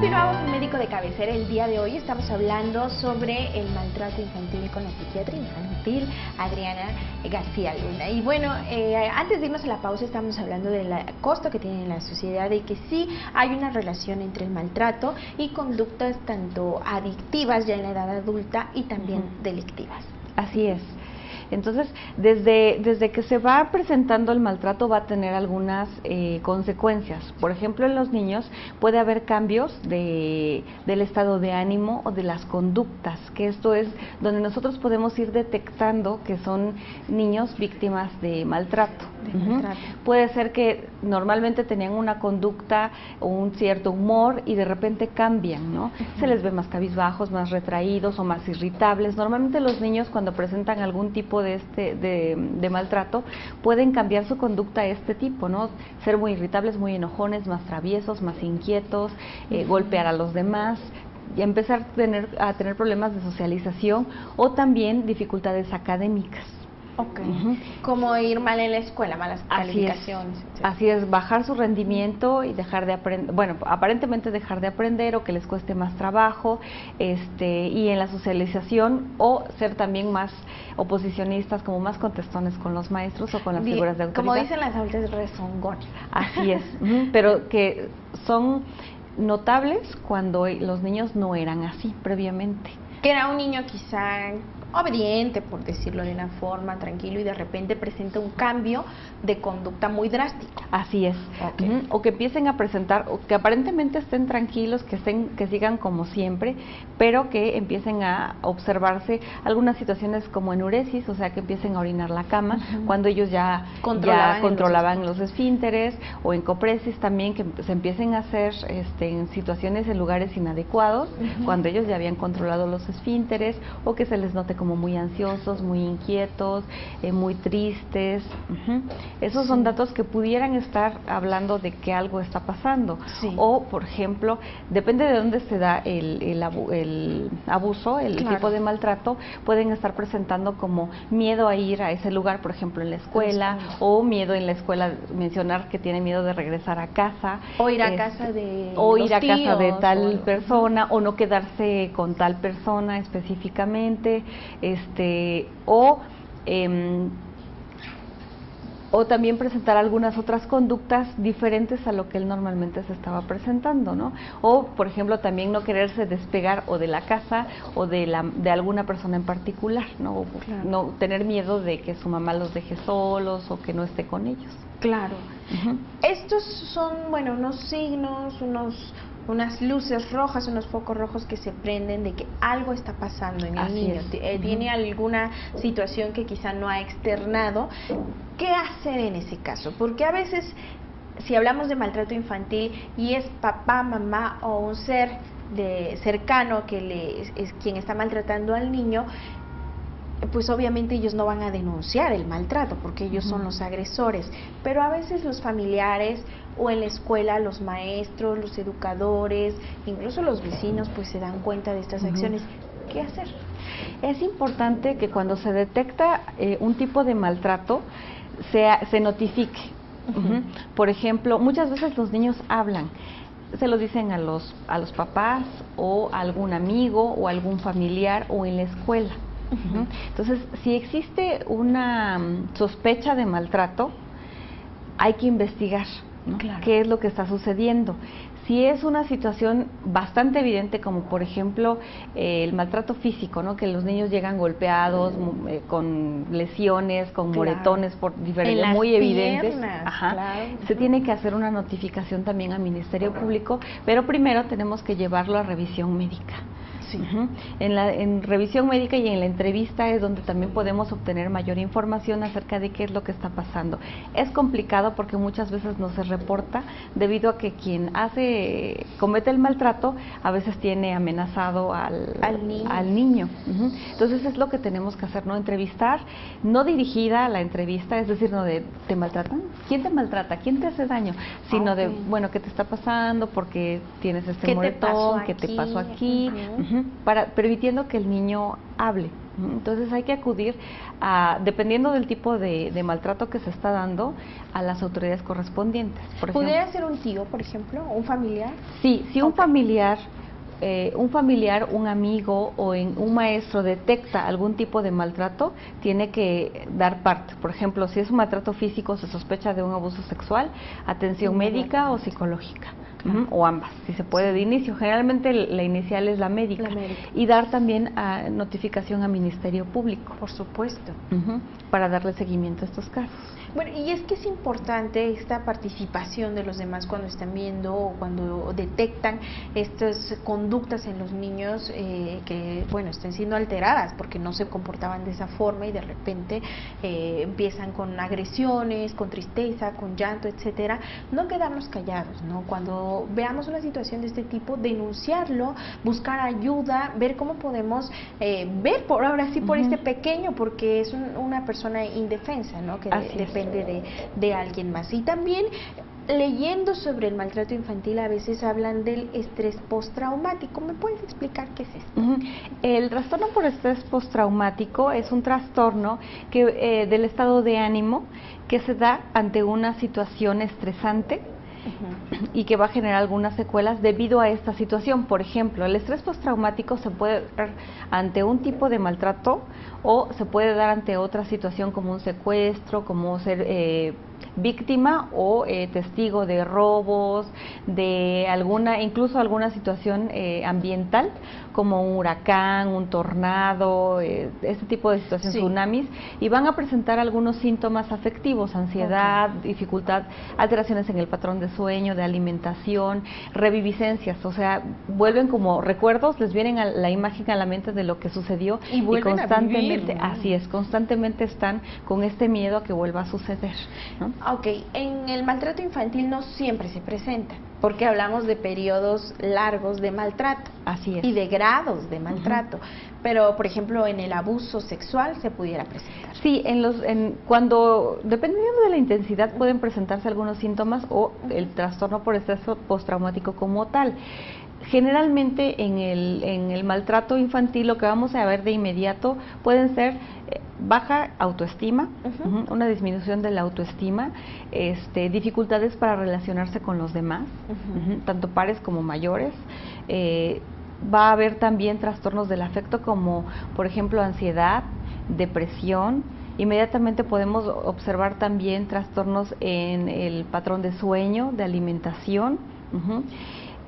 Continuamos en Médico de Cabecera. El día de hoy estamos hablando sobre el maltrato infantil con la psiquiatra infantil Adriana García Luna. Y bueno, antes de irnos a la pausa estamos hablando del costo que tiene en la sociedad y que sí hay una relación entre el maltrato y conductas tanto adictivas ya en la edad adulta y también delictivas. Así es. Entonces, desde que se va presentando el maltrato va a tener algunas consecuencias. Por ejemplo, en los niños puede haber cambios del estado de ánimo o de las conductas, que esto es donde nosotros podemos ir detectando que son niños víctimas de maltrato. Puede ser que normalmente tenían una conducta o un cierto humor y de repente cambian, ¿no? Se les ve más cabizbajos, más retraídos o más irritables. Normalmente los niños cuando presentan algún tipo de maltrato pueden cambiar su conducta a este tipo, ¿no? Ser muy irritables, muy enojones, más traviesos, más inquietos, golpear a los demás y empezar a tener problemas de socialización o también dificultades académicas. Como ir mal en la escuela, malas calificaciones. Así es, bajar su rendimiento y dejar de aprender, bueno, aparentemente dejar de aprender o que les cueste más trabajo, y en la socialización o ser también más oposicionistas, como más contestones con los maestros o con las figuras de autoridad. Como dicen las adultas, rezongones. Así es, pero que son notables cuando los niños no eran así previamente. Que era un niño quizá obediente, por decirlo de una forma, tranquilo, y de repente presenta un cambio de conducta muy drástico. Así es. O que empiecen a presentar, o que aparentemente estén tranquilos, que sigan como siempre, pero que empiecen a observarse algunas situaciones como enuresis, o sea, que empiecen a orinar la cama, cuando ellos ya controlaban los esfínteres, o encopresis también, que se empiecen a hacer en situaciones, en lugares inadecuados, cuando ellos ya habían controlado los esfínteres, o que se les note como muy ansiosos, muy inquietos, muy tristes. Esos son datos que pudieran estar hablando de que algo está pasando. O, por ejemplo, depende de dónde se da el abuso, el tipo de maltrato, pueden estar presentando como miedo a ir a ese lugar, por ejemplo, en la escuela, o miedo en la escuela, mencionar que tiene miedo de regresar a casa. O ir a casa de casa de tal persona, o no quedarse con tal persona específicamente, o también presentar algunas otras conductas diferentes a lo que él normalmente se estaba presentando, ¿no? O, por ejemplo, también no quererse despegar o de la casa o de alguna persona en particular, ¿no? No tener miedo de que su mamá los deje solos o que no esté con ellos. Claro. Estos son, bueno, unos signos, unas luces rojas, unos focos rojos que se prenden de que algo está pasando en el niño. Tiene alguna situación que quizá no ha externado. ¿Qué hacer en ese caso? Porque a veces, si hablamos de maltrato infantil y es papá, mamá o un ser cercano que es quien está maltratando al niño, pues obviamente ellos no van a denunciar el maltrato porque ellos son los agresores, pero a veces los familiares o en la escuela los maestros, los educadores, incluso los vecinos pues se dan cuenta de estas acciones. ¿Qué hacer? Es importante que cuando se detecta un tipo de maltrato se notifique. Por ejemplo, muchas veces los niños hablan, se lo dicen a los papás o a algún amigo o a algún familiar o en la escuela. Entonces, si existe una sospecha de maltrato, hay que investigar, ¿no? ¿Qué es lo que está sucediendo? Si es una situación bastante evidente, como por ejemplo el maltrato físico, ¿no? Que los niños llegan golpeados, con lesiones, con moretones por diferentes, muy evidentes, se tiene que hacer una notificación también al Ministerio Público, pero primero tenemos que llevarlo a revisión médica. En revisión médica y en la entrevista es donde también podemos obtener mayor información acerca de qué es lo que está pasando. Es complicado porque muchas veces no se reporta debido a que quien comete el maltrato a veces tiene amenazado al niño. Entonces es lo que tenemos que hacer, ¿no? Entrevistar, no dirigida a la entrevista, es decir, no de ¿te maltratan? ¿Quién te maltrata? ¿Quién te hace daño? Sino de, bueno, ¿qué te está pasando? ¿Por qué tienes este moretón? ¿Qué te pasó aquí? permitiendo que el niño hable. Entonces hay que acudir, dependiendo del tipo de maltrato que se está dando, a las autoridades correspondientes. ¿Pudiera ser un tío, por ejemplo, un familiar? Sí, si un familiar, un amigo o un maestro detecta algún tipo de maltrato, tiene que dar parte. Por ejemplo, si es un maltrato físico, se sospecha de un abuso sexual, atención médica o psicológica. O ambas, si se puede de inicio. Generalmente la inicial es la médica. Y dar también notificación al Ministerio Público. Por supuesto. Para darle seguimiento a estos casos. Bueno, y es que es importante esta participación de los demás cuando están viendo o cuando detectan estas conductas en los niños que, bueno, estén siendo alteradas porque no se comportaban de esa forma y de repente empiezan con agresiones, con tristeza, con llanto, etcétera. No quedarnos callados, ¿no? Cuando veamos una situación de este tipo, denunciarlo, buscar ayuda, ver cómo podemos ver por ahora sí por este pequeño, porque es una persona indefensa, ¿no? Que depende de alguien más. Y también leyendo sobre el maltrato infantil a veces hablan del estrés postraumático. ¿Me puedes explicar qué es esto? El trastorno por estrés postraumático es un trastorno del estado de ánimo que se da ante una situación estresante y que va a generar algunas secuelas debido a esta situación. Por ejemplo, el estrés postraumático se puede dar ante un tipo de maltrato o se puede dar ante otra situación como un secuestro, como ser víctima o testigo de robos, de incluso alguna situación ambiental como un huracán, un tornado, este tipo de situaciones, tsunamis, y van a presentar algunos síntomas afectivos, ansiedad, dificultad, alteraciones en el patrón de sueño, de alimentación, reviviscencias, o sea, vuelven como recuerdos, les vienen a la imagen a la mente de lo que sucedió y constantemente, así es, constantemente están con este miedo a que vuelva a suceder, ¿no? Ok, en el maltrato infantil no siempre se presenta, porque hablamos de periodos largos de maltrato. Así es. Y de grados de maltrato, pero por ejemplo en el abuso sexual se pudiera presentar. Sí, cuando, dependiendo de la intensidad, pueden presentarse algunos síntomas o el trastorno por estrés postraumático como tal. Generalmente en el maltrato infantil lo que vamos a ver de inmediato pueden ser baja autoestima, una disminución de la autoestima, dificultades para relacionarse con los demás, tanto pares como mayores. Va a haber también trastornos del afecto como por ejemplo ansiedad, depresión. Inmediatamente podemos observar también trastornos en el patrón de sueño, de alimentación.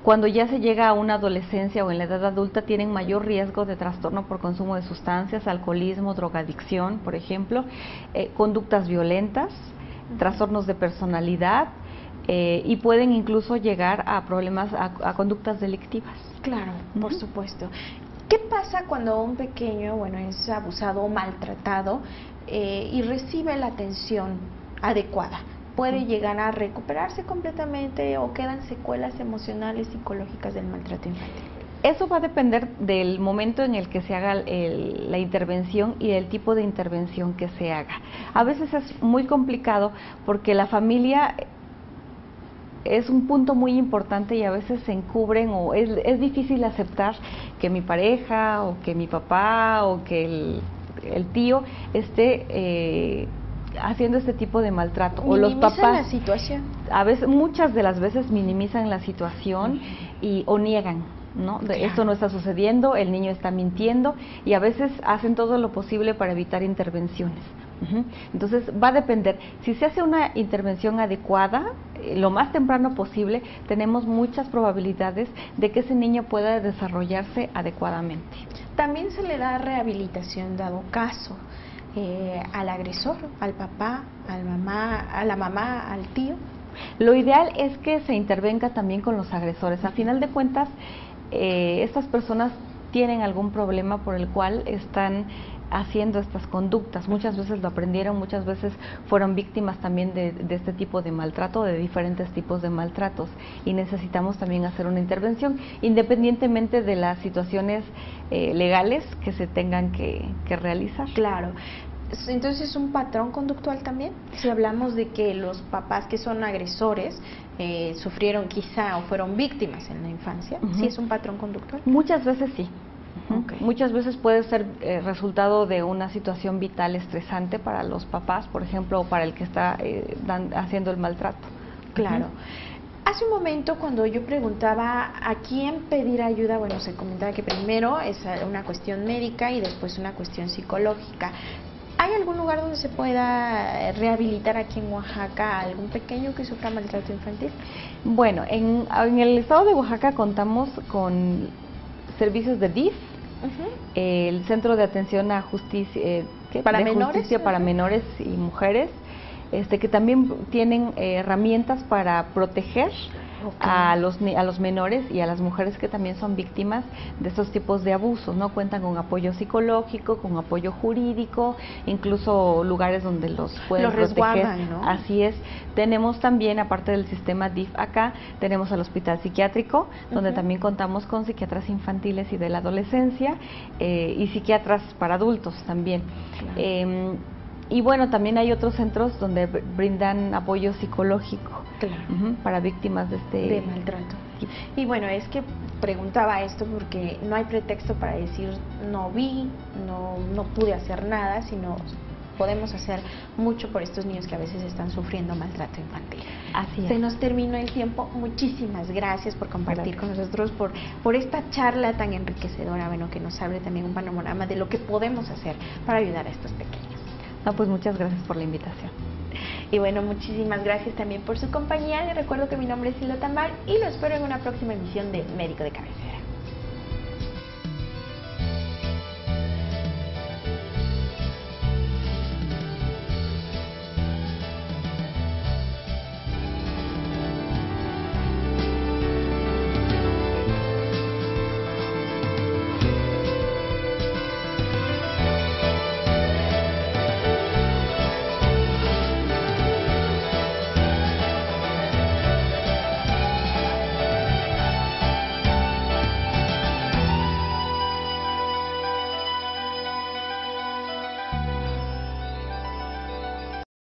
Cuando ya se llega a una adolescencia o en la edad adulta tienen mayor riesgo de trastorno por consumo de sustancias, alcoholismo, drogadicción, por ejemplo, conductas violentas, trastornos de personalidad y pueden incluso llegar a problemas, a conductas delictivas. Claro, por supuesto. ¿Qué pasa cuando un pequeño, bueno, es abusado o maltratado y recibe la atención adecuada? ¿Puede llegar a recuperarse completamente o quedan secuelas emocionales, psicológicas del maltrato infantil? Eso va a depender del momento en el que se haga la intervención y el tipo de intervención que se haga. A veces es muy complicado porque la familia es un punto muy importante y a veces se encubren o es difícil aceptar que mi pareja o que mi papá o que el tío esté haciendo este tipo de maltrato. O los papás la situación. A veces, muchas de las veces minimizan la situación o niegan, ¿no? Esto no está sucediendo, el niño está mintiendo y a veces hacen todo lo posible para evitar intervenciones. Entonces va a depender, si se hace una intervención adecuada, lo más temprano posible, tenemos muchas probabilidades de que ese niño pueda desarrollarse adecuadamente. También se le da rehabilitación dado caso al agresor, al papá, a la mamá, al tío. Lo ideal es que se intervenga también con los agresores. A final de cuentas, estas personas tienen algún problema por el cual están haciendo estas conductas. Muchas veces lo aprendieron, muchas veces fueron víctimas también de este tipo de maltrato, de diferentes tipos de maltratos, y necesitamos también hacer una intervención, independientemente de las situaciones legales que se tengan que realizar. Claro. Entonces, ¿es un patrón conductual también? Si hablamos de que los papás que son agresores sufrieron quizá o fueron víctimas en la infancia, ¿sí es un patrón conductual? Muchas veces sí. Okay. Muchas veces puede ser resultado de una situación vital estresante para los papás, por ejemplo, o para el que está haciendo el maltrato. Claro. Hace un momento, cuando yo preguntaba a quién pedir ayuda, bueno, se comentaba que primero es una cuestión médica y después una cuestión psicológica. ¿Hay algún lugar donde se pueda rehabilitar aquí en Oaxaca a algún pequeño que sufra maltrato infantil? Bueno, en el estado de Oaxaca contamos con servicios de DIF, el Centro de Atención a Justicia, ¿Para de menores? Justicia para Menores y Mujeres, que también tienen herramientas para proteger a los menores y a las mujeres que también son víctimas de estos tipos de abusos, ¿no? Cuentan con apoyo psicológico, con apoyo jurídico, incluso lugares donde los pueden proteger. ¿No? Así es. Tenemos también, aparte del sistema DIF acá, tenemos el hospital psiquiátrico, donde también contamos con psiquiatras infantiles y de la adolescencia, y psiquiatras para adultos también. Claro. Y bueno, también hay otros centros donde brindan apoyo psicológico, claro, para víctimas de maltrato. Y bueno, es que preguntaba esto porque no hay pretexto para decir no vi, no pude hacer nada, sino podemos hacer mucho por estos niños que a veces están sufriendo maltrato infantil. Así es. Se nos terminó el tiempo. Muchísimas gracias por compartir con nosotros, por esta charla tan enriquecedora, bueno, que nos abre también un panorama de lo que podemos hacer para ayudar a estos pequeños. No, pues muchas gracias por la invitación. Y bueno, muchísimas gracias también por su compañía. Les recuerdo que mi nombre es Hilda Tamar y lo espero en una próxima emisión de Médico de Cabecera.